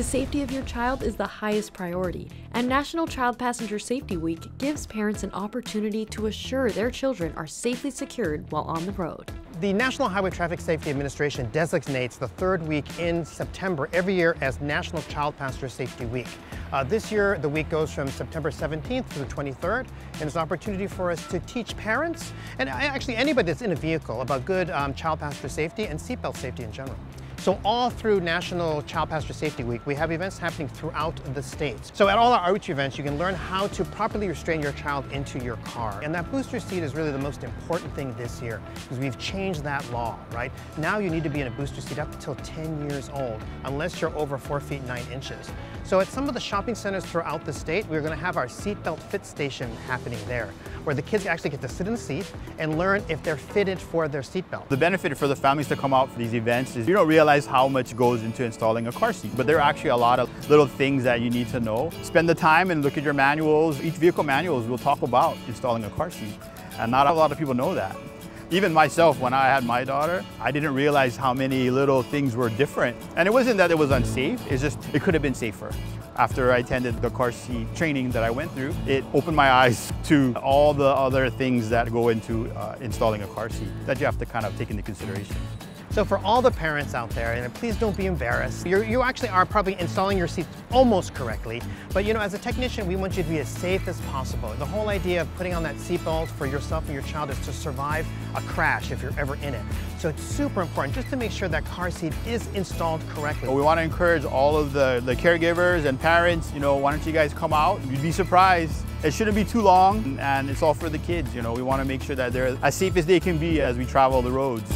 The safety of your child is the highest priority, and National Child Passenger Safety Week gives parents an opportunity to assure their children are safely secured while on the road. The National Highway Traffic Safety Administration designates the third week in September every year as National Child Passenger Safety Week. This year, the week goes from September 17th to the 23rd, and it's an opportunity for us to teach parents, and actually anybody that's in a vehicle, about good child passenger safety and seatbelt safety in general. So all through National Child Passenger Safety Week, we have events happening throughout the state. So at all our outreach events, you can learn how to properly restrain your child into your car. And that booster seat is really the most important thing this year, because we've changed that law, right? Now you need to be in a booster seat up until 10 years old, unless you're over 4 feet 9 inches. So at some of the shopping centers throughout the state, we're going to have our seatbelt fit station happening there, where the kids actually get to sit in the seat and learn if they're fitted for their seatbelt. The benefit for the families to come out for these events is you don't realize how much goes into installing a car seat, but there are actually a lot of little things that you need to know. Spend the time and look at your manuals. Each vehicle manuals will talk about installing a car seat, and not a lot of people know that. Even myself, when I had my daughter, I didn't realize how many little things were different. And it wasn't that it was unsafe, it's just it could have been safer. After I attended the car seat training that I went through, it opened my eyes to all the other things that go into installing a car seat that you have to kind of take into consideration. So for all the parents out there, and please don't be embarrassed, you actually are probably installing your seat almost correctly, but you know, as a technician, we want you to be as safe as possible. The whole idea of putting on that seatbelt for yourself and your child is to survive a crash if you're ever in it. So it's super important just to make sure that car seat is installed correctly. We want to encourage all of the caregivers and parents, you know, why don't you guys come out? You'd be surprised. It shouldn't be too long, and it's all for the kids, you know. We want to make sure that they're as safe as they can be as we travel the roads.